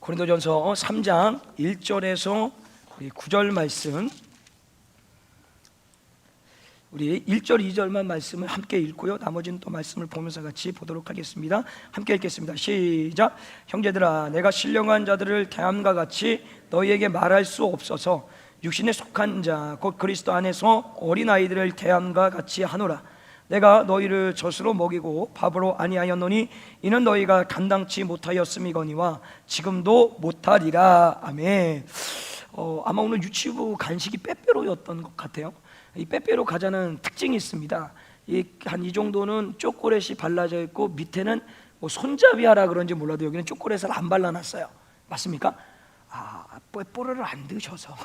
고린도전서 3장 1절에서 9절 말씀, 우리 1절 2절만 말씀을 함께 읽고요, 나머지는 또 말씀을 보면서 같이 보도록 하겠습니다. 함께 읽겠습니다. 시작. 형제들아, 내가 신령한 자들을 대함과 같이 너희에게 말할 수 없어서 육신에 속한 자 곧 그리스도 안에서 어린아이들을 대함과 같이 하노라. 내가 너희를 젖으로 먹이고 밥으로 아니하였노니 이는 너희가 감당치 못하였음이거니와 지금도 못하리라. 아멘. 아마 오늘 유치부 간식이 빼빼로였던 것 같아요. 이 빼빼로 과자는 특징이 있습니다. 한 이 정도는 초콜릿이 발라져 있고 밑에는 뭐 손잡이 하라 그런지 몰라도 여기는 초콜릿을 안 발라놨어요. 맞습니까? 빼빼로를 안 드셔서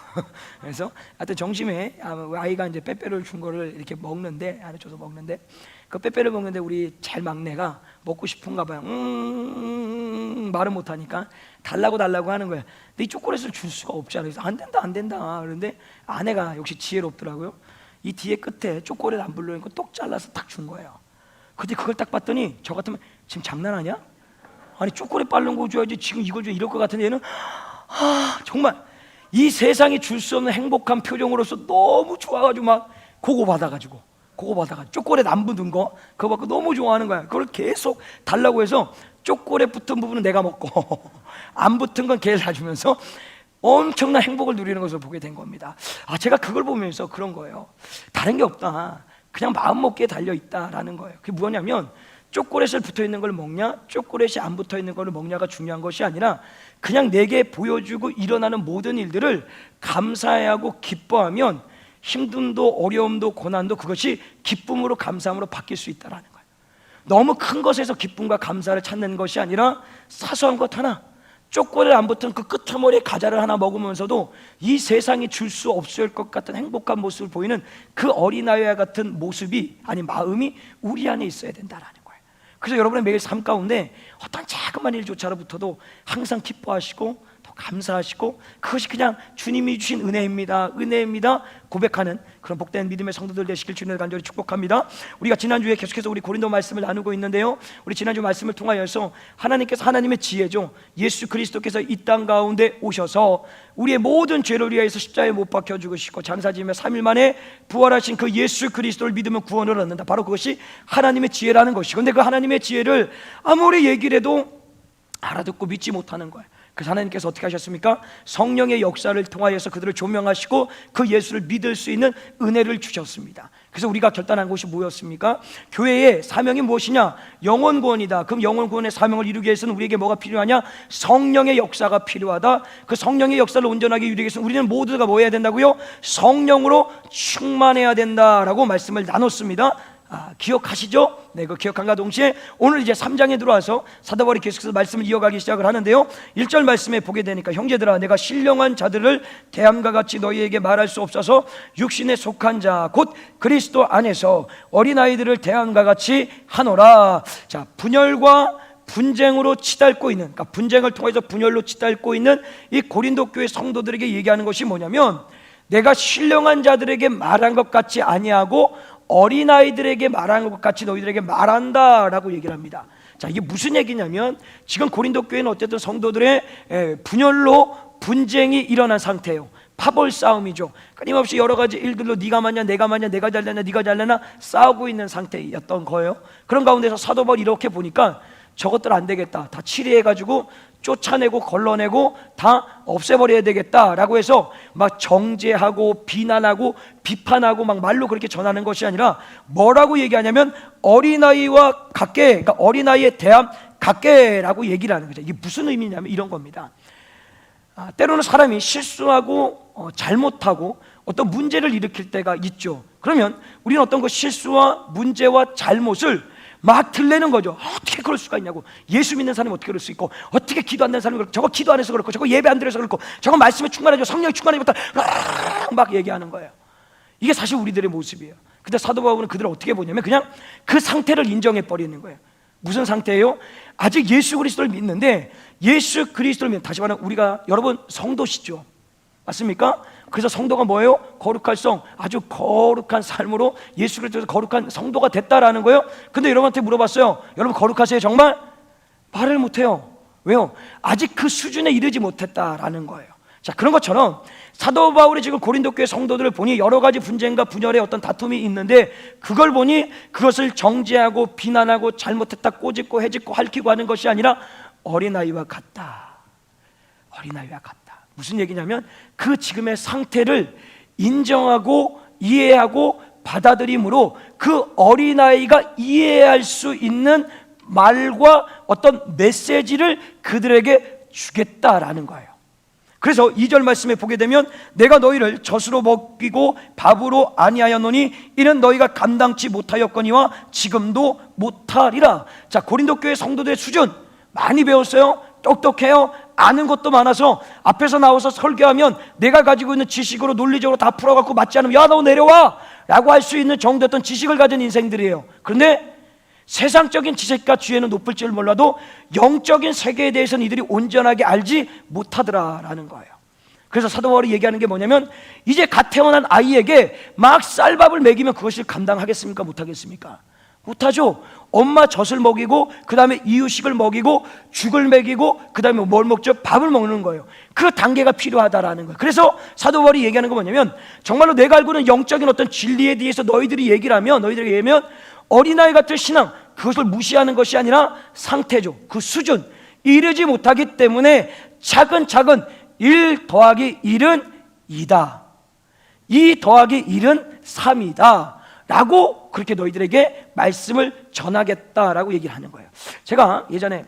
그래서 하여튼 점심에 아이가 이제 빼빼로를 준 거를 이렇게 먹는데, 안에 줘서 먹는데, 그 빼빼로 먹는데 우리 제일 막내가 먹고 싶은가 봐요. 말을 못하니까 달라고 하는 거예요. 근데 이 초콜릿을 줄 수가 없잖아요. 그래서 안 된다 그런데 아내가 역시 지혜롭더라고요. 이 뒤에 끝에 초콜릿 안 불러있는 거 똑 잘라서 딱 준 거예요. 근데 그걸 딱 봤더니 저 같으면 지금 장난하냐? 아니 초콜릿 바른 거 줘야지 지금 이걸 줘, 이럴 것 같은데 얘는 정말 이 세상이 줄 수 없는 행복한 표정으로서 너무 좋아가지고 막 그거 받아가지고 초콜릿 안 묻은 거 그거 받고 너무 좋아하는 거야. 그걸 계속 달라고 해서 초콜릿 붙은 부분은 내가 먹고 안 붙은 건 걔 사주면서 엄청난 행복을 누리는 것을 보게 된 겁니다. 제가 그걸 보면서 그런 거예요. 다른 게 없다, 그냥 마음 먹기에 달려있다라는 거예요. 그게 뭐냐면 초콜릿을 붙어있는 걸 먹냐 초콜릿이 안 붙어있는 걸 먹냐가 중요한 것이 아니라 그냥 내게 보여주고 일어나는 모든 일들을 감사해야 하고 기뻐하면 힘듦도 어려움도 고난도 그것이 기쁨으로 감사함으로 바뀔 수 있다는 거예요. 너무 큰 것에서 기쁨과 감사를 찾는 것이 아니라 사소한 것 하나, 초콜릿 안 붙은 그 끄트머리 과자를 하나 먹으면서도 이 세상이 줄 수 없을 것 같은 행복한 모습을 보이는 그 어린아이와 같은 모습이, 아니 마음이 우리 안에 있어야 된다라는 거예요. 그래서 여러분의 매일 삶 가운데 어떤 작은 일조차로부터도 항상 기뻐하시고 또 감사하시고 그것이 그냥 주님이 주신 은혜입니다 고백하는 그런 복된 믿음의 성도들 되시길 주님을 간절히 축복합니다. 우리가 지난주에 계속해서 우리 고린도 말씀을 나누고 있는데요, 우리 지난주 말씀을 통하여서 하나님께서 하나님의 지혜죠, 예수 그리스도께서 이 땅 가운데 오셔서 우리의 모든 죄를 위하여서 십자가에 못 박혀 죽으시고 장사지며 3일 만에 부활하신 그 예수 그리스도를 믿으면 구원을 얻는다. 바로 그것이 하나님의 지혜라는 것이고, 근데 그 하나님의 지혜를 아무리 얘기를 해도 알아듣고 믿지 못하는 거예요. 그래서 하나님께서 어떻게 하셨습니까? 성령의 역사를 통하여서 그들을 조명하시고 그 예수를 믿을 수 있는 은혜를 주셨습니다. 그래서 우리가 결단한 것이 뭐였습니까? 교회의 사명이 무엇이냐? 영혼 구원이다. 그럼 영혼 구원의 사명을 이루기 위해서는 우리에게 뭐가 필요하냐? 성령의 역사가 필요하다. 그 성령의 역사를 온전하게 이루기 위해서는 우리는 모두가 뭐 해야 된다고요? 성령으로 충만해야 된다라고 말씀을 나눴습니다. 기억하시죠? 네, 그 기억함과 동시에 오늘 이제 3장에 들어와서 사도 바울이 계속해서 말씀을 이어가기 시작을 하는데요, 1절 말씀에 보게 되니까 형제들아, 내가 신령한 자들을 대함과 같이 너희에게 말할 수 없어서 육신에 속한 자 곧 그리스도 안에서 어린아이들을 대함과 같이 하노라. 자, 분열과 분쟁으로 치닫고 있는, 그러니까 분쟁을 통해서 분열로 치닫고 있는 이 고린도 교회 성도들에게 얘기하는 것이 뭐냐면, 내가 신령한 자들에게 말한 것 같이 아니하고 어린아이들에게 말한 것 같이 너희들에게 말한다라고 얘기를 합니다. 자, 이게 무슨 얘기냐면 지금 고린도 교회는 어쨌든 성도들의 분열로 분쟁이 일어난 상태예요. 파벌 싸움이죠. 끊임없이 여러 가지 일들로 네가 맞냐 내가 맞냐, 내가 잘나냐 네가 잘나냐 싸우고 있는 상태였던 거예요. 그런 가운데서 사도 바울이 이렇게 보니까 저것들 안 되겠다, 다 치리해가지고 쫓아내고 걸러내고 다 없애버려야 되겠다라고 해서 막 정죄하고 비난하고 비판하고 막 말로 그렇게 전하는 것이 아니라 뭐라고 얘기하냐면 어린아이와 같게, 그러니까 어린아이에 대한 같게라고 얘기를 하는 거죠. 이게 무슨 의미냐면 이런 겁니다. 때로는 사람이 실수하고 잘못하고 어떤 문제를 일으킬 때가 있죠. 그러면 우리는 어떤 그 실수와 문제와 잘못을 막 들내는 거죠. 어떻게 그럴 수가 있냐고. 예수 믿는 사람이 어떻게 그럴 수 있고, 어떻게 기도 안 되는 사람이 그렇고, 저거 기도 안 해서 그렇고, 저거 예배 안 드려서 그렇고, 저거 말씀에 충만해져 성령이 충만해졌다 막 얘기하는 거예요. 이게 사실 우리들의 모습이에요. 근데 사도 바울은 그들을 어떻게 보냐면 그냥 그 상태를 인정해 버리는 거예요. 무슨 상태예요? 아직 예수 그리스도를 믿는데, 예수 그리스도를 믿는, 다시 말하면 우리가 여러분 성도시죠. 맞습니까? 그래서 성도가 뭐예요? 거룩할 성, 아주 거룩한 삶으로 예수 그리스도에서 거룩한 성도가 됐다라는 거예요. 근데 여러분한테 물어봤어요. 여러분 거룩하세요? 정말? 말을 못해요. 왜요? 아직 그 수준에 이르지 못했다라는 거예요. 자, 그런 것처럼 사도 바울이 지금 고린도 교회 성도들을 보니 여러 가지 분쟁과 분열의 어떤 다툼이 있는데, 그걸 보니 그것을 정죄하고 비난하고 잘못했다 꼬집고 해집고 핥히고 하는 것이 아니라 어린아이와 같다. 어린아이와 같다. 무슨 얘기냐면 그 지금의 상태를 인정하고 이해하고 받아들임으로 그 어린아이가 이해할 수 있는 말과 어떤 메시지를 그들에게 주겠다라는 거예요. 그래서 2절 말씀에 보게 되면 내가 너희를 젖으로 먹이고 밥으로 아니하였노니 이는 너희가 감당치 못하였거니와 지금도 못하리라. 자, 고린도 교회 성도들의 수준 많이 배웠어요. 똑똑해요. 아는 것도 많아서 앞에서 나와서 설교하면 내가 가지고 있는 지식으로 논리적으로 다 풀어갖고 맞지 않으면 야, 너 내려와 라고 할 수 있는 정도였던 지식을 가진 인생들이에요. 그런데 세상적인 지식과 지혜는 높을 줄 몰라도 영적인 세계에 대해서는 이들이 온전하게 알지 못하더라라는 거예요. 그래서 사도 바울이 얘기하는 게 뭐냐면 이제 갓 태어난 아이에게 막 쌀밥을 먹이면 그것을 감당하겠습니까? 못하겠습니까? 못하죠. 엄마 젖을 먹이고 그 다음에 이유식을 먹이고 죽을 먹이고 그 다음에 뭘 먹죠? 밥을 먹는 거예요. 그 단계가 필요하다라는 거예요. 그래서 사도 바울이 얘기하는 거 뭐냐면 정말로 내가 알고 있는 영적인 어떤 진리에 대해서 너희들이 얘기를 하면, 너희들에게 얘기하면 어린아이 같은 신앙, 그것을 무시하는 것이 아니라 상태죠. 그 수준 이르지 못하기 때문에 차근차근 1 더하기 1은 2다, 2 더하기 1은 3이다 라고 그렇게 너희들에게 말씀을 전하겠다라고 얘기를 하는 거예요. 제가 예전에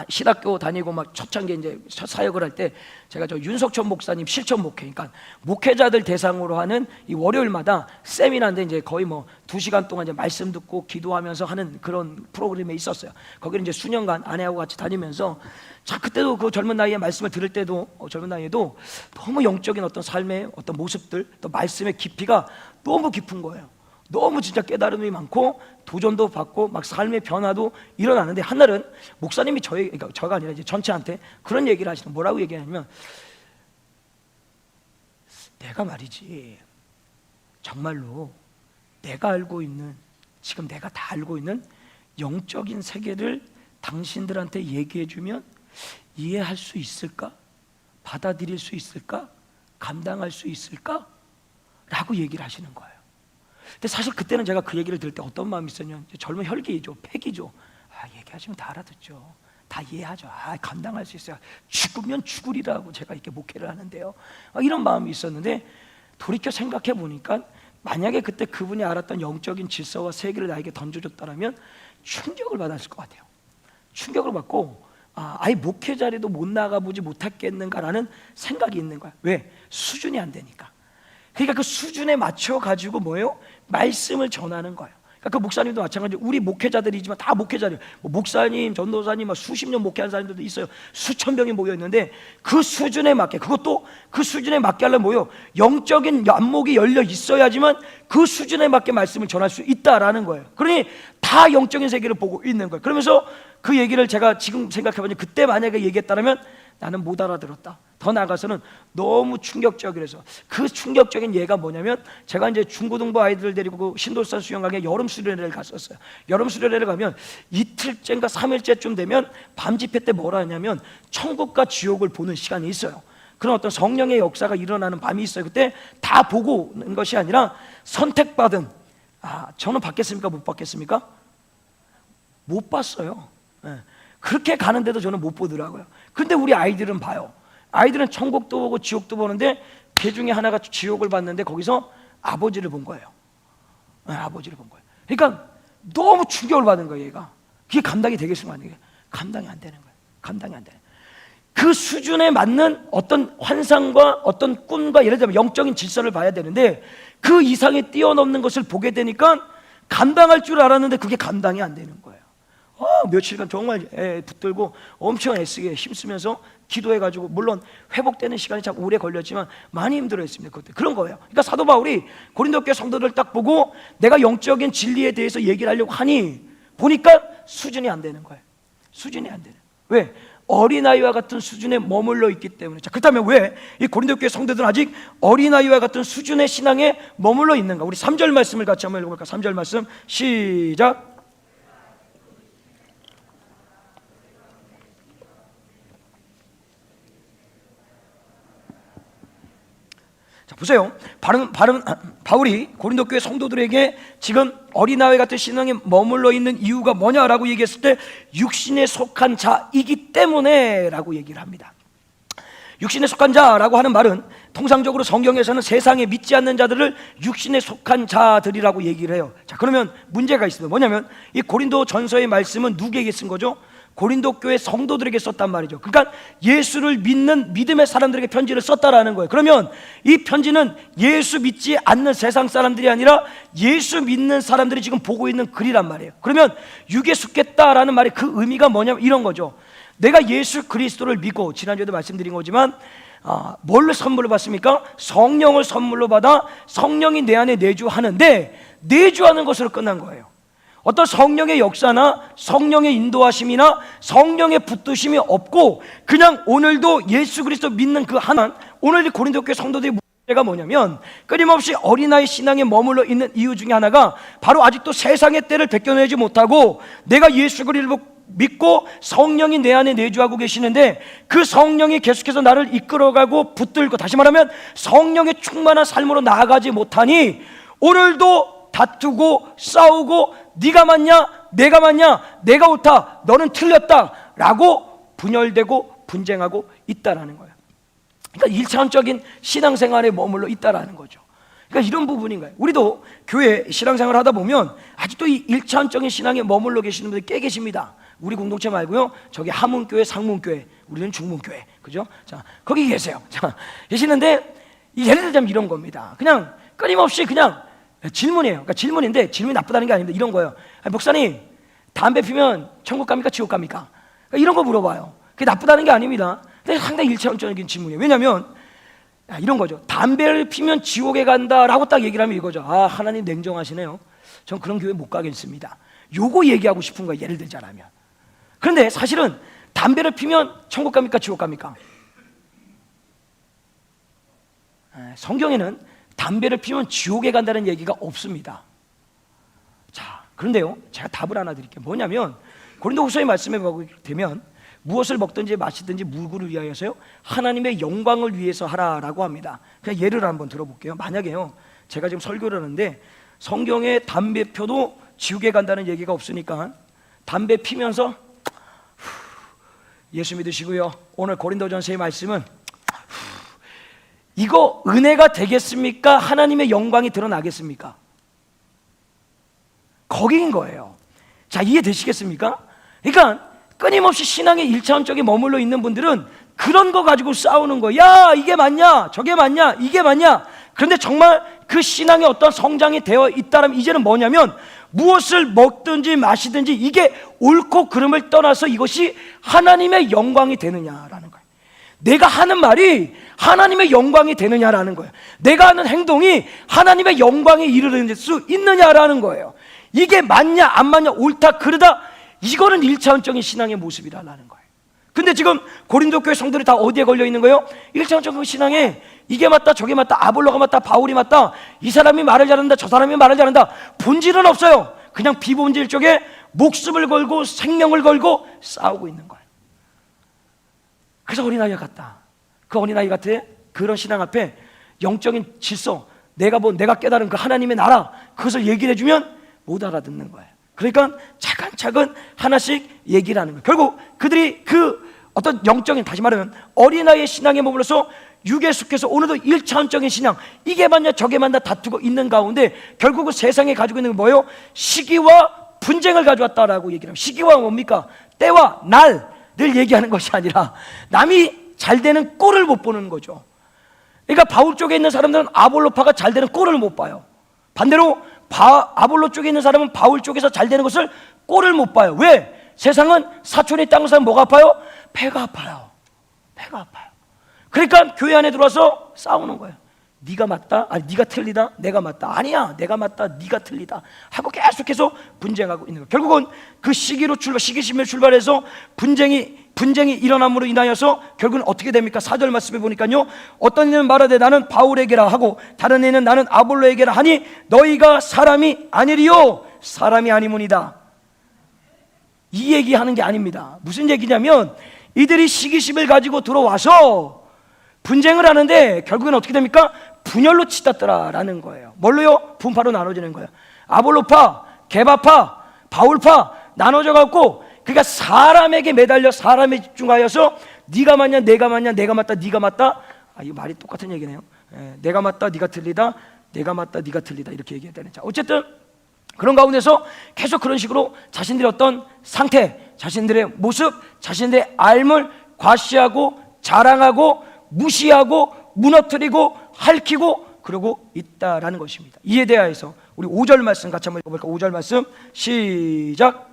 신학교 다니고 막 초창기에 이제 첫 사역을 할 때 제가 저 윤석천 목사님 실천 목회, 그러니까 목회자들 대상으로 하는 이 월요일마다 세미나인데 이제 거의 뭐 2시간 동안 이제 말씀 듣고 기도하면서 하는 그런 프로그램에 있었어요. 거기를 이제 수년간 아내하고 같이 다니면서 자, 그때도 그 젊은 나이에 말씀을 들을 때도 젊은 나이에도 너무 영적인 어떤 삶의 어떤 모습들, 또 말씀의 깊이가 너무 깊은 거예요. 너무 진짜 깨달음이 많고 도전도 받고 막 삶의 변화도 일어나는데, 한날은 목사님이 그러니까 저가 아니라 이제 전체한테 그런 얘기를 하시는, 뭐라고 얘기하냐면 내가 말이지 정말로 내가 알고 있는, 지금 내가 다 알고 있는 영적인 세계를 당신들한테 얘기해주면 이해할 수 있을까? 받아들일 수 있을까? 감당할 수 있을까? 라고 얘기를 하시는 거예요. 근데 사실 그때는 제가 그 얘기를 들을 때 어떤 마음이 있었냐면 젊은 혈기죠, 패기죠. 얘기하시면 다 알아듣죠, 다 이해하죠, 감당할 수 있어요, 죽으면 죽으리라고 제가 이렇게 목회를 하는데요, 이런 마음이 있었는데 돌이켜 생각해 보니까 만약에 그때 그분이 알았던 영적인 질서와 세계를 나에게 던져줬다면 충격을 받았을 것 같아요. 충격을 받고 아예 목회 자리도 못 나가보지 못했겠는가라는 생각이 있는 거야. 왜? 수준이 안 되니까. 그러니까 그 수준에 맞춰 가지고 뭐예요? 말씀을 전하는 거예요. 그러니까 그 목사님도 마찬가지로 우리 목회자들이지만 다 목회자들, 뭐 목사님, 전도사님, 막 수십 년 목회한 사람들도 있어요. 수천 명이 모여 있는데 그 수준에 맞게, 그것도 그 수준에 맞게 하려면 뭐예요? 영적인 안목이 열려 있어야지만 그 수준에 맞게 말씀을 전할 수 있다라는 거예요. 그러니 다 영적인 세계를 보고 있는 거예요. 그러면서 그 얘기를 제가 지금 생각해보니 그때 만약에 얘기했다면 나는 못 알아들었다. 더 나아가서는 너무 충격적이라서, 그 충격적인 예가 뭐냐면 제가 이제 중고등부 아이들을 데리고 신도산 수영장에 여름 수련회를 갔었어요. 여름 수련회를 가면 이틀째인가 3일째쯤 되면 밤 집회 때 뭐라 하냐면 천국과 지옥을 보는 시간이 있어요. 그런 어떤 성령의 역사가 일어나는 밤이 있어요. 그때 다 보고 는 것이 아니라 선택받은, 저는 받겠습니까? 못 받겠습니까? 못 봤어요. 그렇게 가는데도 저는 못 보더라고요. 근데 우리 아이들은 봐요. 아이들은 천국도 보고 지옥도 보는데 그 중에 하나가 지옥을 봤는데 거기서 아버지를 본 거예요. 아버지를 본 거예요. 그러니까 너무 충격을 받은 거예요, 얘가. 그게 감당이 되겠습니까? 아니에요? 감당이 안 되는 거예요. 감당이 안 되는 거예요. 그 수준에 맞는 어떤 환상과 어떤 꿈과 예를 들면 영적인 질서를 봐야 되는데 그 이상에 뛰어넘는 것을 보게 되니까 감당할 줄 알았는데 그게 감당이 안 되는 거예요. 며칠간 정말 붙들고 엄청 애쓰게 힘쓰면서 기도해가지고, 물론 회복되는 시간이 참 오래 걸렸지만 많이 힘들어했습니다. 그때 그런 거예요. 그러니까 사도 바울이 고린도 교회 성도들 딱 보고 내가 영적인 진리에 대해서 얘기를 하려고 하니 보니까 수준이 안 되는 거예요. 수준이 안 되는. 왜? 어린아이와 같은 수준에 머물러 있기 때문에. 자, 그렇다면 왜 이 고린도 교회 성도들은 아직 어린아이와 같은 수준의 신앙에 머물러 있는가? 우리 3절 말씀을 같이 한번 읽어볼까? 3절 말씀 시작. 자, 보세요. 바울이 고린도 교회 성도들에게 지금 어린아이 같은 신앙에 머물러 있는 이유가 뭐냐라고 얘기했을 때 육신에 속한 자이기 때문에 라고 얘기를 합니다. 육신에 속한 자라고 하는 말은 통상적으로 성경에서는 세상에 믿지 않는 자들을 육신에 속한 자들이라고 얘기를 해요. 자, 그러면 문제가 있습니다. 뭐냐면 이 고린도 전서의 말씀은 누구에게 쓴 거죠? 고린도 교회 성도들에게 썼단 말이죠. 그러니까 예수를 믿는 믿음의 사람들에게 편지를 썼다라는 거예요. 그러면 이 편지는 예수 믿지 않는 세상 사람들이 아니라 예수 믿는 사람들이 지금 보고 있는 글이란 말이에요. 그러면 육에 속했다라는 말이 그 의미가 뭐냐면 이런 거죠. 내가 예수 그리스도를 믿고, 지난주에도 말씀드린 거지만 뭘로 선물로 받습니까? 성령을 선물로 받아 성령이 내 안에 내주하는데, 내주하는 것으로 끝난 거예요. 어떤 성령의 역사나 성령의 인도하심이나 성령의 붙드심이 없고 그냥 오늘도 예수 그리스도 믿는 그 하나, 오늘 고린도 교회 성도들의 문제가 뭐냐면 끊임없이 어린아이 신앙에 머물러 있는 이유 중에 하나가 바로 아직도 세상의 때를 벗겨내지 못하고 내가 예수 그리스도를 믿고 성령이 내 안에 내주하고 계시는데 그 성령이 계속해서 나를 이끌어가고 붙들고, 다시 말하면 성령의 충만한 삶으로 나아가지 못하니 오늘도 다투고 싸우고 네가 맞냐 내가 맞냐 내가 옳다 너는 틀렸다 라고 분열되고 분쟁하고 있다라는 거예요. 그러니까 일차원적인 신앙생활에 머물러 있다라는 거죠. 그러니까 이런 부분인 거예요. 우리도 교회 신앙생활을 하다 보면 아직도 이 일차원적인 신앙에 머물러 계시는 분들이 꽤 계십니다. 우리 공동체 말고요, 저기 하문교회, 상문교회, 우리는 중문교회, 그죠? 자, 거기 계세요. 자, 계시는데 예를 들자면 이런 겁니다. 그냥 끊임없이 그냥 질문이에요. 그러니까 질문인데 질문이 나쁘다는 게 아닙니다. 이런 거예요. 목사님, 담배 피면 천국 갑니까? 지옥 갑니까? 그러니까 이런 거 물어봐요. 그게 나쁘다는 게 아닙니다. 근데 상당히 일차원적인 질문이에요. 왜냐하면 이런 거죠. 담배를 피면 지옥에 간다라고 딱 얘기를 하면 이거죠. 아, 하나님 냉정하시네요. 전 그런 교회 못 가겠습니다. 요거 얘기하고 싶은 거예요. 예를 들자면. 그런데 사실은 담배를 피면 천국 갑니까? 지옥 갑니까? 성경에는 담배를 피우면 지옥에 간다는 얘기가 없습니다. 자, 그런데요, 제가 답을 하나 드릴게요. 뭐냐면 고린도후서의 말씀에 보게 되면 무엇을 먹든지 마시든지 누구를 위하여서요? 하나님의 영광을 위해서 하라라고 합니다. 그냥 예를 한번 들어볼게요. 만약에요, 제가 지금 설교를 하는데 성경에 담배 펴도 지옥에 간다는 얘기가 없으니까 담배 피면서 예수 믿으시고요, 오늘 고린도전서의 말씀은 이거 은혜가 되겠습니까? 하나님의 영광이 드러나겠습니까? 거기인 거예요. 자, 이해되시겠습니까? 그러니까 끊임없이 신앙의 일차원적에 머물러 있는 분들은 그런 거 가지고 싸우는 거예요. 야, 이게 맞냐? 저게 맞냐? 이게 맞냐? 그런데 정말 그 신앙의 어떤 성장이 되어 있다면 이제는 뭐냐면 무엇을 먹든지 마시든지 이게 옳고 그름을 떠나서 이것이 하나님의 영광이 되느냐라는 거예요. 내가 하는 말이 하나님의 영광이 되느냐라는 거예요. 내가 하는 행동이 하나님의 영광에 이르는 수 있느냐라는 거예요. 이게 맞냐 안 맞냐 옳다 그르다, 이거는 1차원적인 신앙의 모습이라는 거예요. 근데 지금 고린도 교회 성도들이 다 어디에 걸려 있는 거예요? 1차원적인 신앙에 이게 맞다 저게 맞다, 아볼로가 맞다 바울이 맞다, 이 사람이 말을 잘한다 저 사람이 말을 잘한다, 본질은 없어요. 그냥 비본질 쪽에 목숨을 걸고 생명을 걸고 싸우고 있는 거예요. 그래서 어린아이가 같다. 그 어린아이 같아. 그런 신앙 앞에 영적인 질서, 내가 깨달은 그 하나님의 나라, 그것을 얘기를 해주면 못 알아듣는 거예요. 그러니까 차근차근 하나씩 얘기를 하는 거예요. 결국 그들이 그 어떤 영적인, 다시 말하면 어린아이의 신앙에 머물러서 육에 속해서 오늘도 1차원적인 신앙, 이게 맞냐 저게 맞냐 다투고 있는 가운데 결국은 세상에 가지고 있는 게 뭐예요? 시기와 분쟁을 가져왔다라고 얘기를 합니다. 시기와 뭡니까? 때와 날을 얘기하는 것이 아니라 남이 잘 되는 꼴을 못 보는 거죠. 그러니까 바울 쪽에 있는 사람들은 아볼로파가 잘 되는 꼴을 못 봐요. 반대로 아볼로 쪽에 있는 사람은 바울 쪽에서 잘 되는 것을 꼴을 못 봐요. 왜? 세상은 사촌이 땅 사람 뭐가 아파요? 배가 아파요. 배가 아파요. 그러니까 교회 안에 들어와서 싸우는 거예요. 네가 맞다, 아니 네가 틀리다, 내가 맞다, 아니야 내가 맞다, 네가 틀리다 하고 계속해서 분쟁하고 있는 거예요. 결국은 그 시기심에 출발해서 분쟁이 일어남으로 인하여서 결국은 어떻게 됩니까? 4절 말씀해 보니까요, 어떤 이는 말하되 나는 바울에게라 하고 다른 이는 나는 아볼로에게라 하니 너희가 사람이 아니리요 사람이 아니문이다. 이 얘기하는 게 아닙니다. 무슨 얘기냐면 이들이 시기심을 가지고 들어와서 분쟁을 하는데 결국엔 어떻게 됩니까? 분열로 치닫더라라는 거예요. 뭘로요? 분파로 나눠지는 거예요. 아볼로파, 게바파, 바울파 나눠져 갖고 그러니까 사람에게 매달려 사람에 집중하여서 네가 맞냐 내가 맞냐 내가 맞다 네가 맞다. 이거 말이 똑같은 얘기네요. 내가 맞다 네가 틀리다 내가 맞다 네가 틀리다 이렇게 얘기해야 되는. 자, 어쨌든 그런 가운데서 계속 그런 식으로 자신들의 어떤 상태, 자신들의 모습, 자신들의 삶을 과시하고 자랑하고 무시하고 무너뜨리고 핥히고 그러고 있다라는 것입니다. 이에 대하여서 우리 5절 말씀 같이 한번 읽어볼까? 5절 말씀 시작.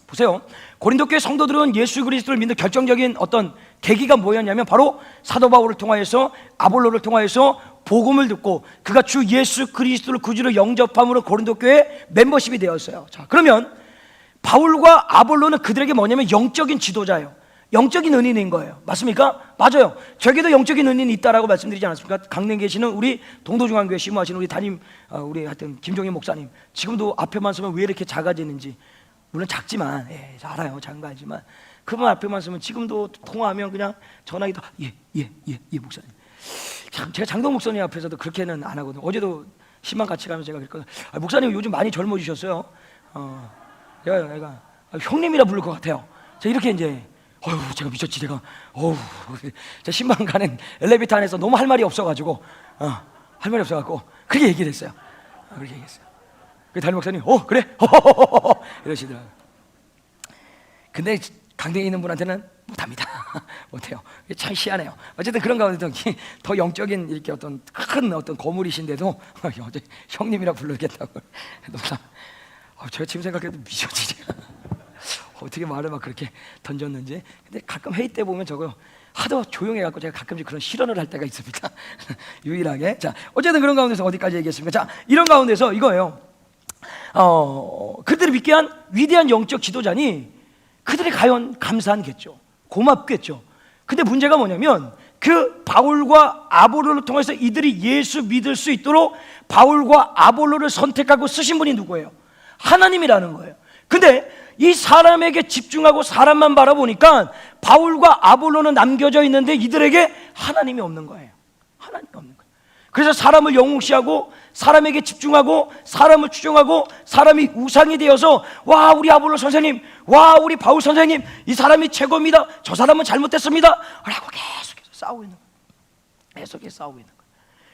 보세요. 고린도 교회 성도들은 예수 그리스도를 믿는 결정적인 어떤 계기가 뭐였냐면 바로 사도 바울을 통하여서 아볼로를 통하여서 복음을 듣고 그가 주 예수 그리스도를 구주로 영접함으로 고린도 교회 멤버십이 되었어요. 자, 그러면 바울과 아볼로는 그들에게 뭐냐면 영적인 지도자예요. 영적인 은인인 거예요. 맞습니까? 맞아요. 저에게도 영적인 은인이 있다라고 말씀드리지 않았습니까? 강릉에 계시는 우리 동도중앙교회 심무하시는 우리 담임 우리 하여튼 김종인 목사님, 지금도 앞에만 서면 왜 이렇게 작아지는지, 물론 작지만 알아요. 작은 거 알지만 그분 앞에만 서면 지금도 통화하면 그냥 전화기도 예 목사님. 참 제가 장동 목사님 앞에서도 그렇게는 안 하거든요. 어제도 신방 같이 가면서 제가 그랬거든요. 목사님 요즘 많이 젊어지셨어요. 내가 형님이라 부를 것 같아요. 제가 이렇게 이제 제가 미쳤지 제가 제가 신방 가는 엘리베이터 안에서 너무 할 말이 없어가지고 할 말이 없어갖고 그렇게 얘기를 했어요. 그렇게 얘기했어요. 그 담임 목사님 그래 이러시더라고요. 근데 강릉에 있는 분한테는 못합니다. 못해요. 참 희한해요. 어쨌든 그런 가운데 더 영적인 이렇게 어떤 큰 어떤 거물이신데도 형님이라 부르겠다고. 제가 지금 생각해도 미쳤지. 어떻게 말을 막 그렇게 던졌는지. 근데 가끔 회의 때 보면 저거 하도 조용해갖고 제가 가끔씩 그런 실언을 할 때가 있습니다. 유일하게. 자, 어쨌든 그런 가운데서 어디까지 얘기했습니까? 자, 이런 가운데서 이거예요. 그들을 믿게 한 위대한 영적 지도자니 그들이 과연 감사하겠죠. 고맙겠죠. 근데 문제가 뭐냐면 그 바울과 아볼로를 통해서 이들이 예수 믿을 수 있도록 바울과 아볼로를 선택하고 쓰신 분이 누구예요? 하나님이라는 거예요. 근데 이 사람에게 집중하고 사람만 바라보니까 바울과 아볼로는 남겨져 있는데 이들에게 하나님이 없는 거예요. 하나님이 없는 거예요. 그래서 사람을 영웅시하고 사람에게 집중하고 사람을 추종하고 사람이 우상이 되어서 와 우리 아볼로 선생님, 와 우리 바울 선생님, 이 사람이 최고입니다, 저 사람은 잘못됐습니다 라고 계속해서 싸우고 있는 거예요. 계속해서 싸우고 있는 거예요.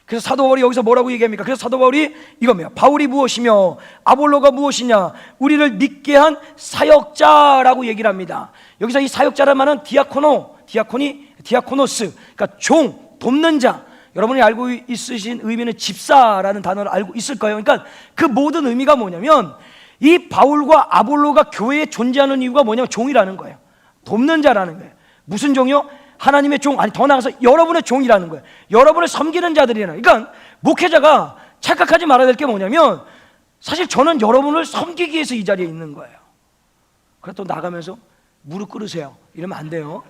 그래서 사도 바울이 여기서 뭐라고 얘기합니까? 그래서 사도 바울이 이겁니다. 바울이 무엇이며 아볼로가 무엇이냐? 우리를 믿게 한 사역자라고 얘기를 합니다. 여기서 이 사역자란 말은 디아코노스, 그러니까 종, 돕는 자. 여러분이 알고 있으신 의미는 집사라는 단어를 알고 있을 거예요. 그러니까 그 모든 의미가 뭐냐면 이 바울과 아볼로가 교회에 존재하는 이유가 뭐냐면 종이라는 거예요. 돕는 자라는 거예요. 무슨 종이요? 하나님의 종, 아니 더 나아가서 여러분의 종이라는 거예요. 여러분을 섬기는 자들이라는. 그러니까 목회자가 착각하지 말아야 될 게 뭐냐면 사실 저는 여러분을 섬기기 위해서 이 자리에 있는 거예요. 그래 또 나가면서 무릎 꿇으세요 이러면 안 돼요.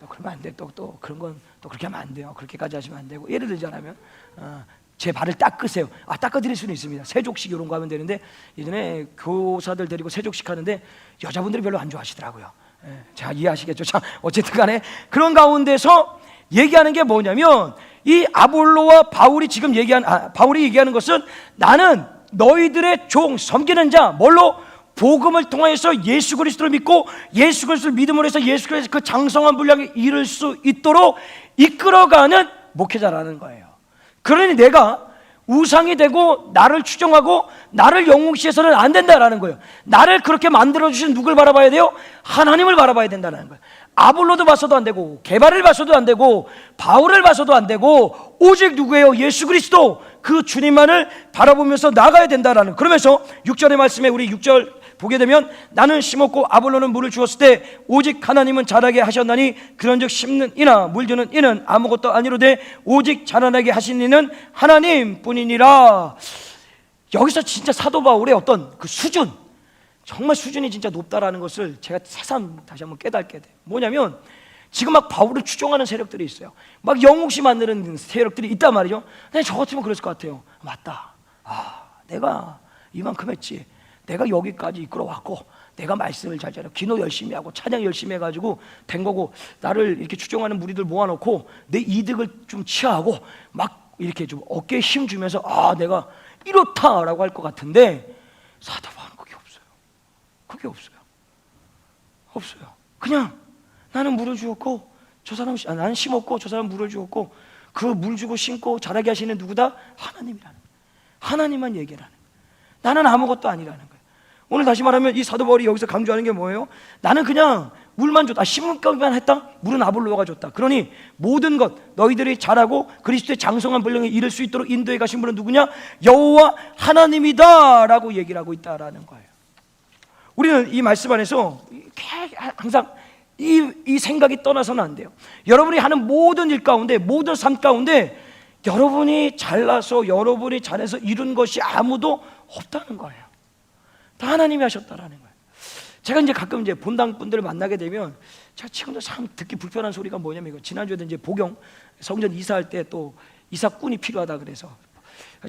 그러면 안 돼. 또 그런 건 또 그렇게 하면 안 돼요. 그렇게까지 하시면 안 되고, 예를 들자면 제 발을 닦으세요. 닦아드릴 수는 있습니다. 세족식 이런 거 하면 되는데 예전에 교사들 데리고 세족식 하는데 여자분들이 별로 안 좋아하시더라고요. 자, 이해하시겠죠? 자, 어쨌든 간에 그런 가운데서 얘기하는 게 뭐냐면 이 아볼로와 바울이 지금 바울이 얘기하는 것은 나는 너희들의 종, 섬기는 자, 뭘로? 복음을 통해서 예수 그리스도를 믿고 예수 그리스도를 믿음으로 해서 예수 그리스도의 그 장성한 분량에 이를 수 있도록 이끌어가는 목회자라는 거예요. 그러니 내가 우상이 되고 나를 추종하고 나를 영웅시해서는 안 된다라는 거예요. 나를 그렇게 만들어주신 누굴 바라봐야 돼요? 하나님을 바라봐야 된다는 거예요. 아볼로도 봐서도 안 되고 게바를 봐서도 안 되고 바울을 봐서도 안 되고 오직 누구예요? 예수 그리스도, 그 주님만을 바라보면서 나가야 된다라는. 그러면서 6절의 말씀에 우리 6절 보게 되면 나는 심었고 아볼로는 물을 주었을 때 오직 하나님은 자라게 하셨나니 그런즉 심는 이나 물 주는 이는 아무것도 아니로되 오직 자라나게 하신 이는 하나님뿐이니라. 여기서 진짜 사도 바울의 어떤 그 수준, 정말 수준이 진짜 높다라는 것을 제가 새삼 다시 한번 깨닫게 돼요. 뭐냐면 지금 막 바울을 추종하는 세력들이 있어요. 막 영웅시 만드는 세력들이 있단 말이죠. 근데 저 같으면 그랬을 것 같아요. 맞다. 내가 이만큼 했지. 내가 여기까지 이끌어왔고, 내가 말씀을 잘 전하고 기도 열심히 하고 찬양 열심히 해가지고 된 거고, 나를 이렇게 추종하는 무리들 모아놓고 내 이득을 좀 취하고 막 이렇게 좀 어깨에 힘 주면서 내가 이렇다라고 할 것 같은데, 사도 바울은 그게 없어요. 그게 없어요. 그냥 나는 물을 주었고 저 사람 나는 심었고 저 사람 물을 주었고, 그 물 주고 심고 자라게 하시는 누구다? 하나님이라는 거예요. 하나님만 얘기하는 거예요. 나는 아무것도 아니라는 거예요. 오늘 다시 말하면 이 사도 바울이 여기서 강조하는 게 뭐예요? 나는 그냥 물만 줬다, 심은 것만 했다. 물은 아볼로가 줬다. 그러니 모든 것 너희들이 자라고 그리스도의 장성한 분량에 이를 수 있도록 인도해 가신 분은 누구냐? 여호와 하나님이다 라고 얘기를 하고 있다라는 거예요. 우리는 이 말씀 안에서 항상 이 생각이 떠나서는 안 돼요. 여러분이 하는 모든 일 가운데, 모든 삶 가운데 여러분이 잘나서 여러분이 잘해서 이룬 것이 아무도 없다는 거예요. 다 하나님이 하셨다라는 거예요. 제가 이제 가끔 이제 본당 분들을 만나게 되면 제가 지금도 참 듣기 불편한 소리가 뭐냐면, 이거 지난주에도 이제 보경 성전 이사할 때 또 이사꾼이 필요하다 그래서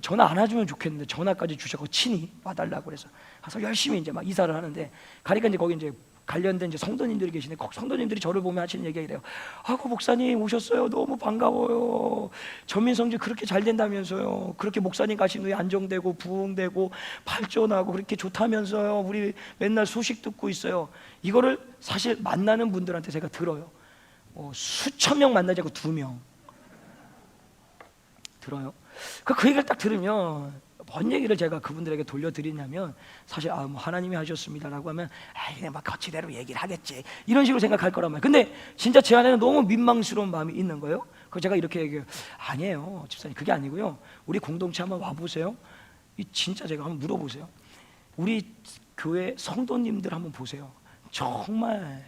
전화 안 해주면 좋겠는데 전화까지 주셔서 친히 와달라고 그래서 가서 열심히 이제 막 이사를 하는데, 가니까 이제 거기 이제 관련된 이제 성도님들이 계시는데, 성도님들이 저를 보면 하시는 얘기가 이래요. 목사님 오셨어요. 너무 반가워요. 전민성지 그렇게 잘 된다면서요. 그렇게 목사님 가신 후에 안정되고 부흥되고 발전하고 그렇게 좋다면서요. 우리 맨날 소식 듣고 있어요. 이거를 사실 만나는 분들한테 제가 들어요. 수천 명 만나지 않고 2명 들어요. 그 얘기를 딱 들으면 뭔 얘기를 제가 그분들에게 돌려드리냐면, 사실 뭐 하나님이 하셨습니다라고 하면 그냥 막 거치대로 얘기를 하겠지 이런 식으로 생각할 거란 말이에요. 근데 진짜 제 안에는 너무 민망스러운 마음이 있는 거예요. 그래서 제가 이렇게 얘기해요. 아니에요 집사님, 그게 아니고요. 우리 공동체 한번 와보세요. 진짜 제가 한번 물어보세요. 우리 교회 성도님들 한번 보세요. 정말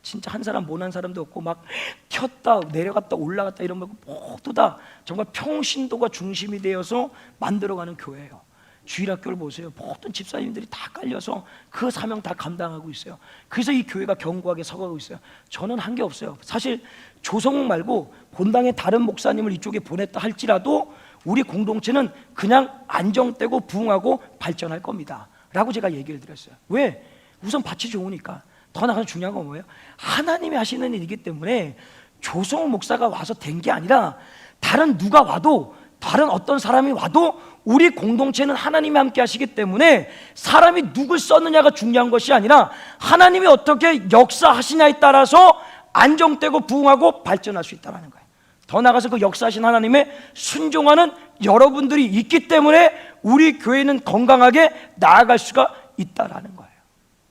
진짜 한 사람 못한 사람도 없고, 막 튀었다 내려갔다 올라갔다 이런 거 모두 다 정말 평신도가 중심이 되어서 만들어가는 교회예요. 주일학교를 보세요. 모든 집사님들이 다 깔려서 그 사명 다 감당하고 있어요. 그래서 이 교회가 견고하게 서가고 있어요. 저는 한 게 없어요. 사실 조성욱 말고 본당의 다른 목사님을 이쪽에 보냈다 할지라도 우리 공동체는 그냥 안정되고 부흥하고 발전할 겁니다 라고 제가 얘기를 드렸어요. 왜? 우선 밭이 좋으니까. 더 나아가서 중요한 건 뭐예요? 하나님이 하시는 일이기 때문에 조성욱 목사가 와서 된 게 아니라, 다른 누가 와도, 다른 어떤 사람이 와도 우리 공동체는 하나님이 함께 하시기 때문에 사람이 누굴 썼느냐가 중요한 것이 아니라 하나님이 어떻게 역사하시냐에 따라서 안정되고 부흥하고 발전할 수 있다는 거예요. 더 나아가서 그 역사하신 하나님의 순종하는 여러분들이 있기 때문에 우리 교회는 건강하게 나아갈 수가 있다는 거예요.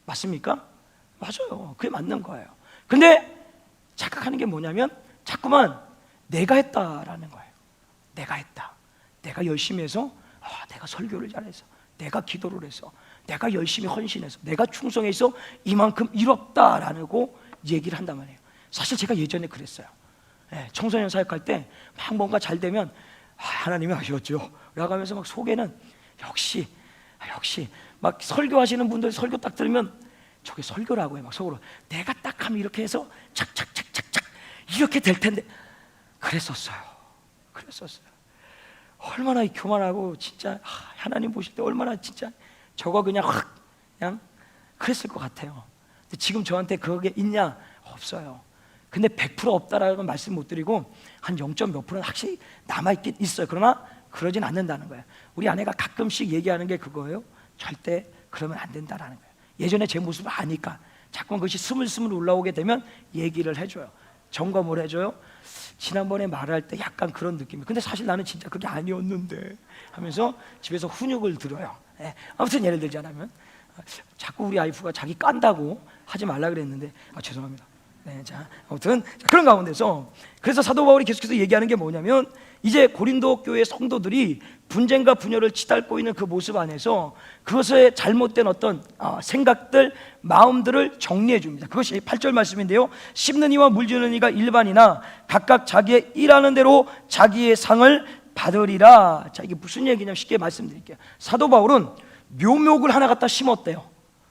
맞습니까? 맞아요. 그게 맞는 거예요. 근데 착각하는 게 뭐냐면, 자꾸만 내가 했다라는 거예요. 내가 했다. 내가 열심히 해서, 내가 설교를 잘해서, 내가 기도를 해서, 내가 열심히 헌신해서, 내가 충성해서 이만큼 이뤘다라고 얘기를 한단 말이에요. 사실 제가 예전에 그랬어요. 청소년 사역할 때 막 뭔가 잘 되면 하나님이 하셨죠 라고 하면서 막 속에는 역시 막 설교하시는 분들 설교 딱 들으면 저게 설교라고 해. 막 속으로 내가 딱 하면 이렇게 해서 착착착착착 이렇게 될 텐데. 그랬었어요. 얼마나 교만하고 진짜 하나님 보실 때 얼마나 진짜 저거 그냥 그랬을 것 같아요. 근데 지금 저한테 그게 있냐? 없어요. 근데 100% 없다라는 말씀 못 드리고 한 0.몇 %는 확실히 남아있긴 있어요. 그러나 그러진 않는다는 거예요. 우리 아내가 가끔씩 얘기하는 게 그거예요. 절대 그러면 안 된다라는 거예요. 예전에 제 모습을 아니까 자꾸만 그것이 스물스물 올라오게 되면 얘기를 해줘요. 점검을 해줘요. 지난번에 말할 때 약간 그런 느낌이, 근데 사실 나는 진짜 그게 아니었는데 하면서 집에서 훈육을 들어요. 아무튼 예를 들자면 자꾸 우리 와이프가 자기 깐다고 하지 말라 그랬는데 죄송합니다. 아무튼 그런 가운데서 그래서 사도 바울이 계속해서 얘기하는 게 뭐냐면, 이제 고린도 교회 성도들이 분쟁과 분열을 치닫고 있는 그 모습 안에서 그것에 잘못된 어떤 생각들, 마음들을 정리해 줍니다. 그것이 8절 말씀인데요. 심는 이와 물주는 이가 일반이나 각각 자기의 일하는 대로 자기의 상을 받으리라. 자, 이게 무슨 얘기냐면 쉽게 말씀드릴게요. 사도 바울은 묘목을 하나 갖다 심었대요.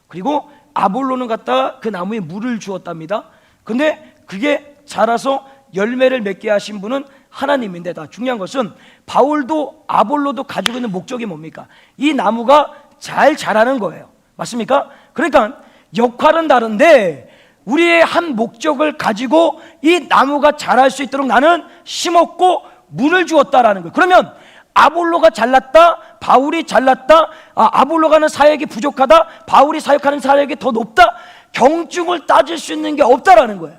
그리고 아볼로는 갖다 그 나무에 물을 주었답니다. 근데 그게 자라서 열매를 맺게 하신 분은 하나님인데, 다 중요한 것은 바울도 아볼로도 가지고 있는 목적이 뭡니까? 이 나무가 잘 자라는 거예요. 맞습니까? 그러니까 역할은 다른데 우리의 한 목적을 가지고 이 나무가 자랄 수 있도록 나는 심었고 물을 주었다라는 거예요. 그러면 아볼로가 잘났다, 바울이 잘났다, 아볼로가는 사역이 부족하다, 바울이 사역하는 사역이 더 높다, 경중을 따질 수 있는 게 없다라는 거예요.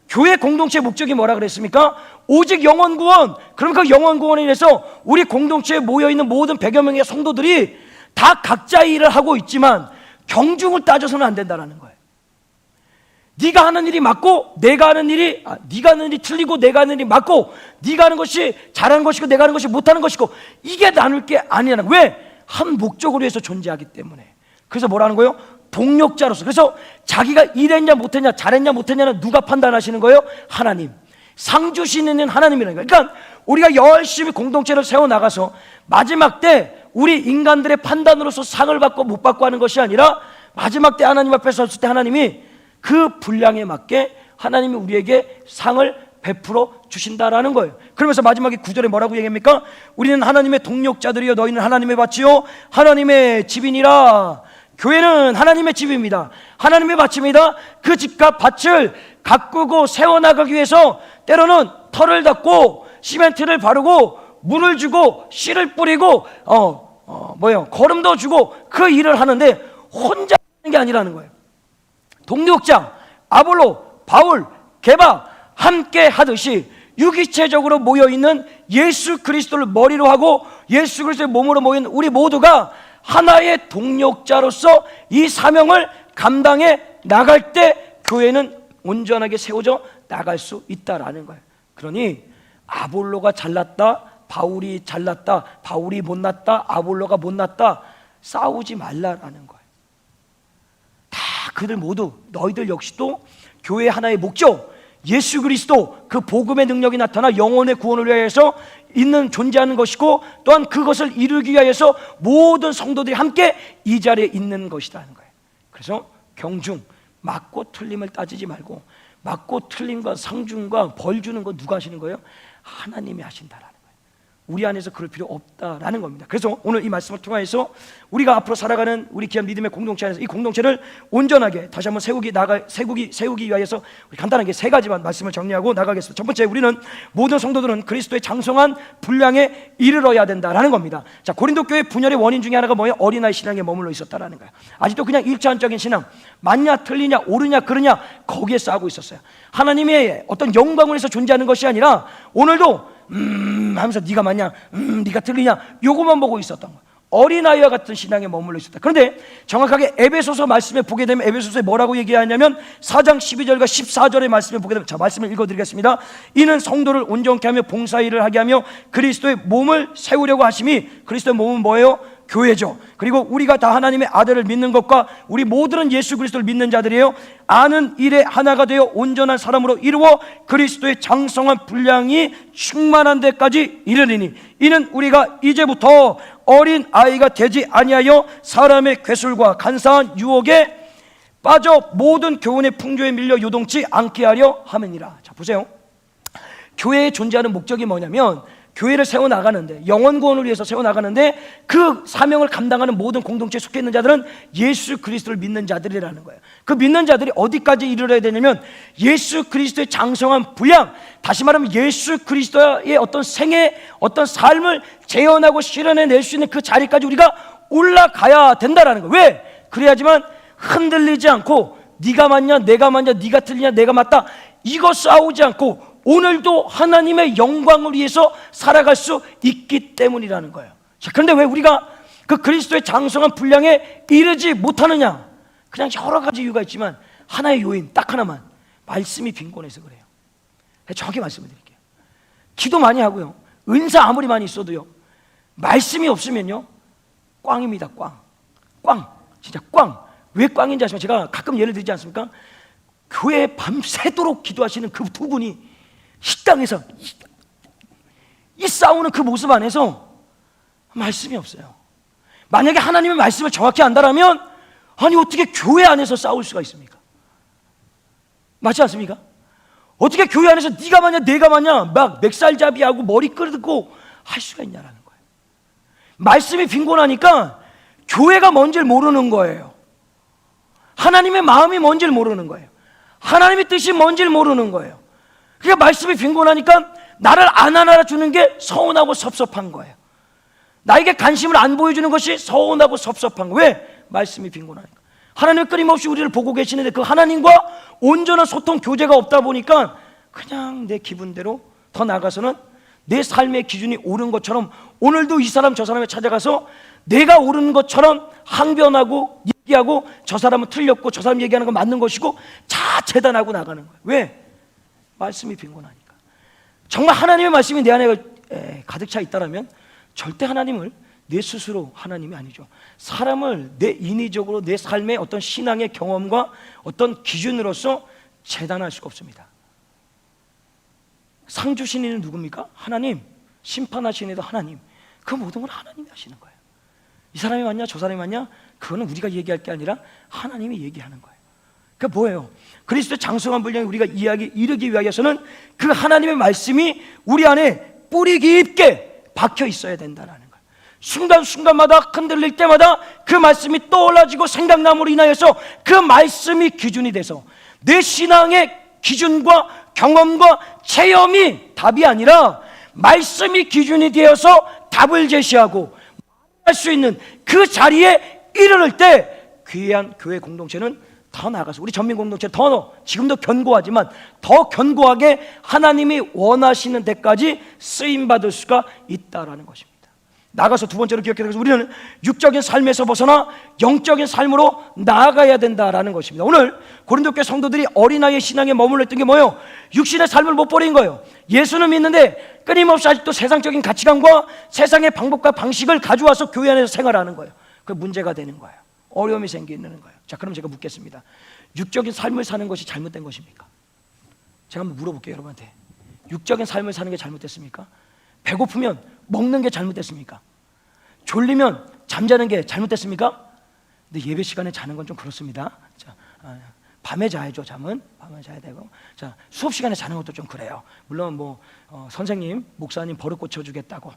교회 공동체의 목적이 뭐라 그랬습니까? 오직 영혼 구원. 그럼 그 영혼 구원에 인해서 우리 공동체에 모여있는 모든 100여 명의 성도들이 다 각자의 일을 하고 있지만 경중을 따져서는 안 된다는 거예요. 네가 하는 일이 맞고 내가 하는 일이 네가 하는 일이 틀리고 내가 하는 일이 맞고 네가 하는 것이 잘하는 것이고 내가 하는 것이 못하는 것이고 이게 나눌 게 아니라는 거예요. 왜? 한 목적으로 해서 존재하기 때문에. 그래서 뭐라는 거예요? 동력자로서. 그래서 자기가 일했냐 못했냐 잘했냐 못했냐는 누가 판단하시는 거예요? 하나님. 상 주시는 하나님이라는 거예요. 그러니까 우리가 열심히 공동체를 세워나가서 마지막 때 우리 인간들의 판단으로서 상을 받고 못 받고 하는 것이 아니라 마지막 때 하나님 앞에 섰을 때 하나님이 그 분량에 맞게 하나님이 우리에게 상을 베풀어 주신다라는 거예요. 그러면서 마지막에 9절에 뭐라고 얘기합니까? 우리는 하나님의 동력자들이요 너희는 하나님의 밭이요 하나님의 집이니라. 교회는 하나님의 집입니다. 하나님의 밭입니다. 그 집과 밭을 가꾸고 세워나가기 위해서 때로는 털을 닦고 시멘트를 바르고 물을 주고 씨를 뿌리고 거름도 주고 그 일을 하는데 혼자 하는 게 아니라는 거예요. 동력자, 아볼로, 바울, 게바 함께 하듯이 유기체적으로 모여있는 예수 그리스도를 머리로 하고 예수 그리스도의 몸으로 모인 우리 모두가 하나의 동력자로서 이 사명을 감당해 나갈 때 교회는 온전하게 세워져 나갈 수 있다라는 거예요. 그러니 아볼로가 잘났다, 바울이 잘났다, 바울이 못났다, 아볼로가 못났다 싸우지 말라라는 거예요. 다 그들 모두 너희들 역시도 교회의 하나의 목적 예수 그리스도 그 복음의 능력이 나타나 영혼의 구원을 위해서 있는 존재하는 것이고 또한 그것을 이루기 위해서 모든 성도들이 함께 이 자리에 있는 것이라는 거예요. 그래서 경중 맞고 틀림을 따지지 말고 맞고 틀림과 상중과 벌 주는 건 누가 하시는 거예요? 하나님이 하신다라는 거예요. 우리 안에서 그럴 필요 없다라는 겁니다. 그래서 오늘 이 말씀을 통해서 우리가 앞으로 살아가는 우리 귀한 믿음의 공동체 안에서 이 공동체를 온전하게 다시 한번 세우기 위해서 우리 간단하게 세 가지만 말씀을 정리하고 나가겠습니다. 첫 번째, 우리는 모든 성도들은 그리스도의 장성한 분량에 이르러야 된다라는 겁니다. 자, 고린도 교회 분열의 원인 중에 하나가 뭐예요? 어린아이 신앙에 머물러 있었다라는 거예요. 아직도 그냥 일차원적인 신앙, 맞냐 틀리냐 옳으냐 그르냐 거기에 싸우고 있었어요. 하나님의 어떤 영광을 위해서 존재하는 것이 아니라 오늘도 하면서 네가 맞냐 네가 틀리냐 요것만 보고 있었던 거예요. 어린아이와 같은 신앙에 머물러 있었다. 그런데 정확하게 에베소서 말씀에 보게 되면 에베소서에 뭐라고 얘기하냐면 4장 12절과 14절의 말씀에 보게 되면 자, 말씀을 읽어드리겠습니다. 이는 성도를 온전케 하며 봉사일을 하게 하며 그리스도의 몸을 세우려고 하심이, 그리스도의 몸은 뭐예요? 교회죠. 그리고 우리가 다 하나님의 아들을 믿는 것과 우리 모두는 예수 그리스도를 믿는 자들이에요. 아는 일에 하나가 되어 온전한 사람으로 이루어 그리스도의 장성한 분량이 충만한 데까지 이르리니, 이는 우리가 이제부터 어린 아이가 되지 아니하여 사람의 괴술과 간사한 유혹에 빠져 모든 교훈의 풍조에 밀려 요동치 않게 하려 함이니라. 자, 보세요. 교회에 존재하는 목적이 뭐냐면 교회를 세워나가는데, 영혼 구원을 위해서 세워나가는데 그 사명을 감당하는 모든 공동체에 속해 있는 자들은 예수 그리스도를 믿는 자들이라는 거예요. 그 믿는 자들이 어디까지 이르러야 되냐면 예수 그리스도의 장성한 분량, 다시 말하면 예수 그리스도의 어떤 생애, 어떤 삶을 재현하고 실현해낼 수 있는 그 자리까지 우리가 올라가야 된다라는 거예요. 왜? 그래야지만 흔들리지 않고 네가 맞냐 내가 맞냐 네가 틀리냐 내가 맞다 이거 싸우지 않고 오늘도 하나님의 영광을 위해서 살아갈 수 있기 때문이라는 거예요. 자, 그런데 왜 우리가 그 그리스도의 장성한 분량에 이르지 못하느냐? 그냥 여러 가지 이유가 있지만 하나의 요인 딱 하나만, 말씀이 빈곤해서 그래요. 정확히 말씀을 드릴게요. 기도 많이 하고요, 은사 아무리 많이 있어도요, 말씀이 없으면요 꽝입니다. 꽝, 진짜 꽝. 왜 꽝인지 아시면 제가 가끔 예를 들지 않습니까? 교회에 밤새도록 기도하시는 그 두 분이 식당에서 이 싸우는 그 모습 안에서 말씀이 없어요. 만약에 하나님의 말씀을 정확히 안다라면 아니 어떻게 교회 안에서 싸울 수가 있습니까? 맞지 않습니까? 어떻게 교회 안에서 네가 맞냐 내가 맞냐 막 맥살잡이하고 머리 끌고 할 수가 있냐라는 거예요. 말씀이 빈곤하니까 교회가 뭔지를 모르는 거예요. 하나님의 마음이 뭔지를 모르는 거예요. 하나님의 뜻이 뭔지를 모르는 거예요. 그러니까 말씀이 빈곤하니까 나를 안 알아주는 게 서운하고 섭섭한 거예요. 나에게 관심을 안 보여주는 것이 서운하고 섭섭한 거예요. 왜? 말씀이 빈곤하니까. 하나님은 끊임없이 우리를 보고 계시는데 그 하나님과 온전한 소통, 교제가 없다 보니까 그냥 내 기분대로, 더 나아가서는 내 삶의 기준이 옳은 것처럼 오늘도 이 사람 저 사람에 찾아가서 내가 옳은 것처럼 항변하고 얘기하고, 저 사람은 틀렸고 저 사람 얘기하는 건 맞는 것이고 다 재단하고 나가는 거예요. 왜? 말씀이 빈곤하니까. 정말 하나님의 말씀이 내 안에 가득 차 있다면 절대 하나님을 내 스스로 하나님이 아니죠. 사람을 내 인위적으로 내 삶의 어떤 신앙의 경험과 어떤 기준으로서 재단할 수가 없습니다. 상 주신 이는 누굽니까? 하나님. 심판하시는 이도 하나님. 그 모든 걸 하나님이 하시는 거예요. 이 사람이 맞냐 저 사람이 맞냐, 그거는 우리가 얘기할 게 아니라 하나님이 얘기하는 거예요. 그게 뭐예요? 그리스도의 장성한 분량에 우리가 이르기 위하여서는 그 하나님의 말씀이 우리 안에 뿌리 깊게 박혀 있어야 된다는 거예요. 순간순간마다 흔들릴 때마다 그 말씀이 떠올라지고 생각남으로 인하여서 그 말씀이 기준이 돼서 내 신앙의 기준과 경험과 체험이 답이 아니라 말씀이 기준이 되어서 답을 제시하고 할 수 있는 그 자리에 이르를 때 귀한 교회 공동체는 더 나아가서, 우리 전민 공동체 더 지금도 견고하지만 더 견고하게 하나님이 원하시는 데까지 쓰임받을 수가 있다라는 것입니다. 나가서 두 번째로 기억해야 되겠습니다. 우리는 육적인 삶에서 벗어나 영적인 삶으로 나아가야 된다라는 것입니다. 오늘 고린도교회 성도들이 어린아이의 신앙에 머물러 있던 게 뭐예요? 육신의 삶을 못 버린 거예요. 예수는 믿는데 끊임없이 아직도 세상적인 가치관과 세상의 방법과 방식을 가져와서 교회 안에서 생활하는 거예요. 그 문제가 되는 거예요. 어려움이 생기는 거예요. 자, 그럼 제가 묻겠습니다. 육적인 삶을 사는 것이 잘못된 것입니까? 제가 한번 물어볼게요, 여러분한테. 육적인 삶을 사는 게 잘못됐습니까? 배고프면 먹는 게 잘못됐습니까? 졸리면 잠자는 게 잘못됐습니까? 근데 예배 시간에 자는 건 좀 그렇습니다. 자, 밤에 자야죠. 잠은 밤에 자야 되고, 자, 수업 시간에 자는 것도 좀 그래요. 물론 뭐 선생님, 목사님 버릇 고쳐주겠다고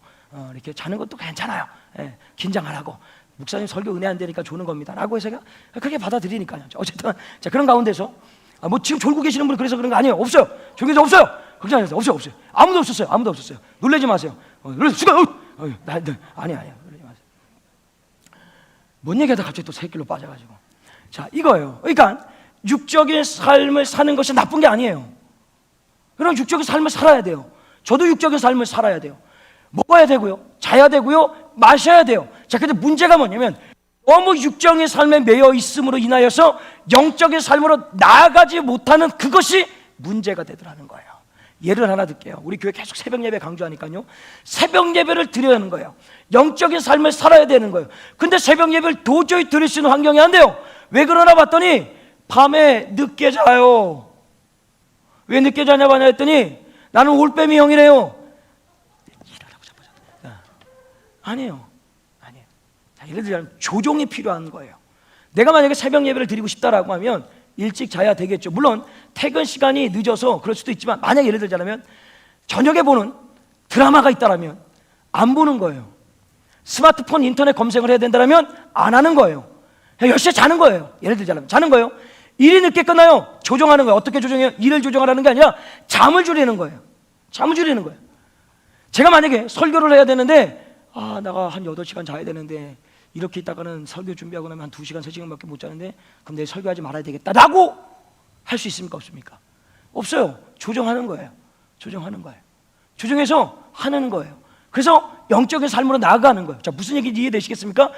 이렇게 자는 것도 괜찮아요. 예, 긴장 안 하고 목사님 설교 은혜 안 되니까 조는 겁니다라고 해서 그렇게 받아들이니까요. 어쨌든 자, 그런 가운데서 뭐 지금 졸고 계시는 분이 그래서 그런 거 아니에요. 없어요. 졸고 계신 없어요. 걱정 안 하세요. 없어요. 아무도 없었어요. 아무도 없었어요. 놀라지 마세요. 그래서 수가 아니야. 놀라지 마세요. 뭔 얘기하다 갑자기 또 새길로 빠져가지고. 자, 이거예요. 그러니까 육적인 삶을 사는 것이 나쁜 게 아니에요. 그럼 육적인 삶을 살아야 돼요. 저도 육적인 삶을 살아야 돼요. 먹어야 되고요, 자야 되고요, 마셔야 돼요. 자, 근데 문제가 뭐냐면 너무 육적인 삶에 매여 있음으로 인하여서 영적인 삶으로 나아가지 못하는 그것이 문제가 되더라는 거예요. 예를 하나 들게요. 우리 교회 계속 새벽 예배 강조하니까요. 새벽 예배를 드려야 하는 거예요. 영적인 삶을 살아야 되는 거예요. 근데 새벽 예배를 도저히 드릴 수 있는 환경이 안 돼요. 왜 그러나 봤더니 밤에 늦게 자요. 왜 늦게 자냐고 하냐 했더니 나는 올빼미 형이래요. 일하라고 자빠졌다. 아니에요. 자, 예를 들자면 조종이 필요한 거예요. 내가 만약에 새벽 예배를 드리고 싶다라고 하면 일찍 자야 되겠죠. 물론 퇴근 시간이 늦어서 그럴 수도 있지만, 만약 예를 들자면 저녁에 보는 드라마가 있다라면 안 보는 거예요. 스마트폰 인터넷 검색을 해야 된다면 안 하는 거예요. 10시에 자는 거예요. 예를 들자면 자는 거예요. 일이 늦게 끝나요. 조정하는 거예요. 어떻게 조정해요? 일을 조정하라는 게 아니라 잠을 줄이는 거예요. 잠을 줄이는 거예요. 제가 만약에 설교를 해야 되는데 내가 한 8시간 자야 되는데 이렇게 있다가는 설교 준비하고 나면 한 2시간, 3시간밖에 못 자는데 그럼 내일 설교하지 말아야 되겠다라고 할 수 있습니까? 없습니까? 없어요. 조정하는 거예요. 조정하는 거예요. 조정해서 하는 거예요. 그래서 영적인 삶으로 나아가는 거예요. 자, 무슨 얘기인지 이해되시겠습니까?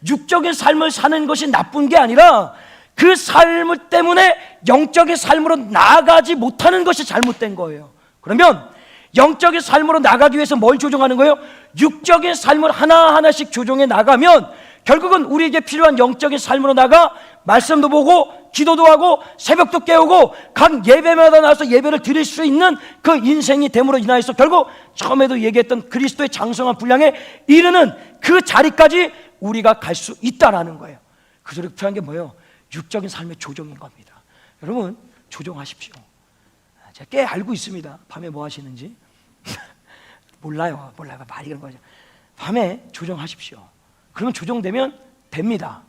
육적인 삶을 사는 것이 나쁜 게 아니라 그 삶 때문에 영적인 삶으로 나아가지 못하는 것이 잘못된 거예요. 그러면 영적인 삶으로 나가기 위해서 뭘 조정하는 거예요? 육적인 삶을 하나하나씩 조정해 나가면 결국은 우리에게 필요한 영적인 삶으로 나가 말씀도 보고 기도도 하고 새벽도 깨우고 각 예배마다 나와서 예배를 드릴 수 있는 그 인생이 됨으로 인하여서 결국 처음에도 얘기했던 그리스도의 장성한 분량에 이르는 그 자리까지 우리가 갈 수 있다라는 거예요. 그 소리 필요한 게 뭐예요? 육적인 삶의 조정인 겁니다. 여러분 조정하십시오. 제가 꽤 알고 있습니다. 밤에 뭐 하시는지. 몰라요. 말이 그런 거죠. 밤에 조정하십시오. 그러면 조정되면 됩니다.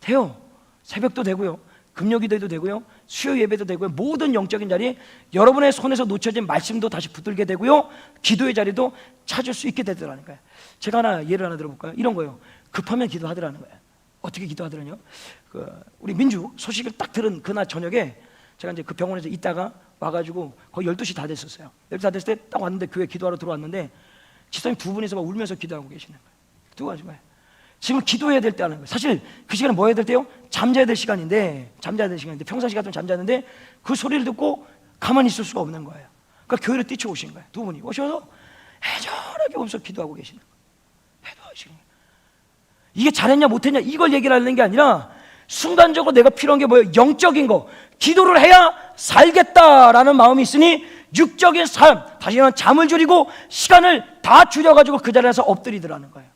돼요. 새벽도 되고요, 금요기도도 되고요, 수요 예배도 되고요, 모든 영적인 자리, 여러분의 손에서 놓쳐진 말씀도 다시 붙들게 되고요, 기도의 자리도 찾을 수 있게 되더라는 거예요. 제가 예를 하나 들어볼까요? 이런 거예요. 급하면 기도하더라는 거예요. 어떻게 기도하더라뇨? 우리 민주 소식을 딱 들은 그날 저녁에 제가 이제 그 병원에서 있다가 와가지고 거의 12시 다 됐었어요. 12시 다 됐을 때 딱 왔는데 교회 기도하러 들어왔는데 집사님 두 분이서 막 울면서 기도하고 계시는 거예요. 두 가지 거예요. 지금 기도해야 될 때 하는 거예요. 사실 그 시간에 뭐 해야 될 때요? 잠자야 될 시간인데 평상시 같으면 잠자는데 그 소리를 듣고 가만히 있을 수가 없는 거예요. 그러니까 교회를 뛰쳐오신 거예요. 두 분이 오셔서 애절하게 오면서 기도하고 계시는 거예요. 기도하시는 거예요. 이게 잘했냐 못했냐 이걸 얘기를 하는 게 아니라 순간적으로 내가 필요한 게 뭐예요? 영적인 거. 기도를 해야 살겠다라는 마음이 있으니 육적인 삶, 다시 말하면 잠을 줄이고 시간을 다 줄여가지고 그 자리에서 엎드리더라는 거예요.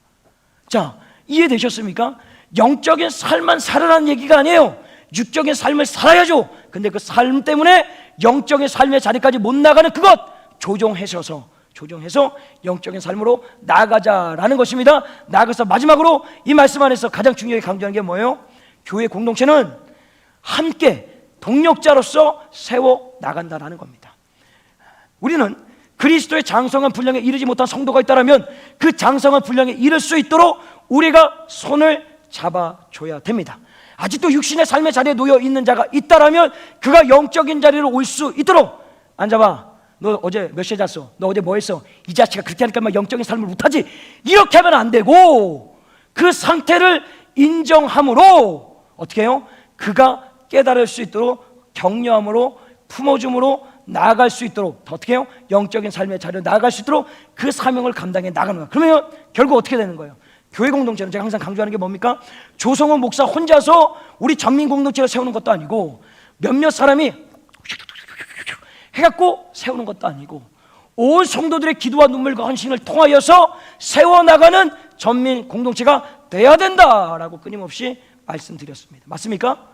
자, 이해되셨습니까? 영적인 삶만 살아라는 얘기가 아니에요. 육적인 삶을 살아야죠. 근데 그 삶 때문에 영적인 삶의 자리까지 못 나가는 그것 조정해서 영적인 삶으로 나아가자라는 것입니다. 나아가서 마지막으로 이 말씀 안에서 가장 중요하게 강조하는 게 뭐예요? 교회 공동체는 함께 동력자로서 세워 나간다라는 겁니다. 우리는 그리스도의 장성한 분량에 이르지 못한 성도가 있다면 그 장성한 분량에 이를 수 있도록 우리가 손을 잡아줘야 됩니다. 아직도 육신의 삶의 자리에 놓여 있는 자가 있다면 그가 영적인 자리로 올 수 있도록 앉아봐. 너 어제 몇 시에 잤어? 너 어제 뭐 했어? 이 자식아 그렇게 하니까 막 영적인 삶을 못하지. 이렇게 하면 안 되고 그 상태를 인정함으로 어떻게 해요? 그가 깨달을 수 있도록 격려함으로 품어줌으로 나아갈 수 있도록 어떻게 해요? 영적인 삶의 자리로 나아갈 수 있도록 그 사명을 감당해 나가는 거예요. 그러면 결국 어떻게 되는 거예요? 교회 공동체는 제가 항상 강조하는 게 뭡니까? 조성원 목사 혼자서 우리 전민 공동체를 세우는 것도 아니고 몇몇 사람이 해갖고 세우는 것도 아니고 온 성도들의 기도와 눈물과 헌신을 통하여서 세워나가는 전민 공동체가 돼야 된다라고 끊임없이 말씀드렸습니다. 맞습니까?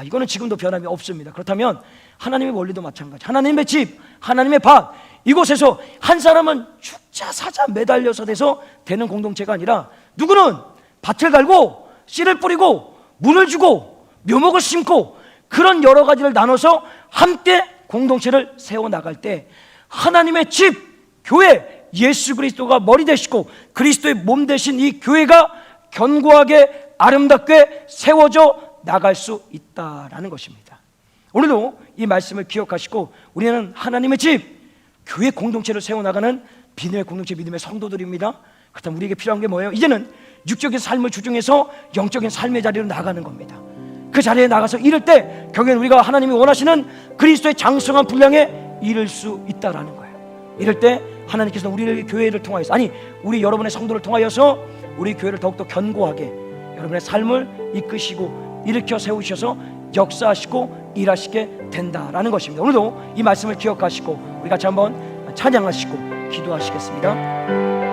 이거는 지금도 변함이 없습니다. 그렇다면 하나님의 원리도 마찬가지. 하나님의 집, 하나님의 밭, 이곳에서 한 사람은 죽자 사자 매달려서 돼서 되는 공동체가 아니라 누구는 밭을 갈고 씨를 뿌리고 물을 주고 묘목을 심고 그런 여러 가지를 나눠서 함께 공동체를 세워나갈 때 하나님의 집, 교회, 예수 그리스도가 머리 되시고 그리스도의 몸 되신 이 교회가 견고하게 아름답게 세워져 나갈 수 있다라는 것입니다. 오늘도 이 말씀을 기억하시고 우리는 하나님의 집, 교회 공동체를 세워나가는 비누의 공동체 믿음의 성도들입니다. 그렇다면 우리에게 필요한 게 뭐예요? 이제는 육적인 삶을 주중해서 영적인 삶의 자리로 나가는 겁니다. 그 자리에 나가서 이룰 때 결국엔 우리가 하나님이 원하시는 그리스도의 장성한 분량에 이를 수 있다라는 거예요. 이럴 때 하나님께서 우리 교회를 통하여서 우리 여러분의 성도를 통하여서 우리 교회를 더욱더 견고하게 여러분의 삶을 이끄시고 일으켜 세우셔서 역사하시고 일하시게 된다라는 것입니다. 오늘도 이 말씀을 기억하시고 우리 같이 한번 찬양하시고 기도하시겠습니다.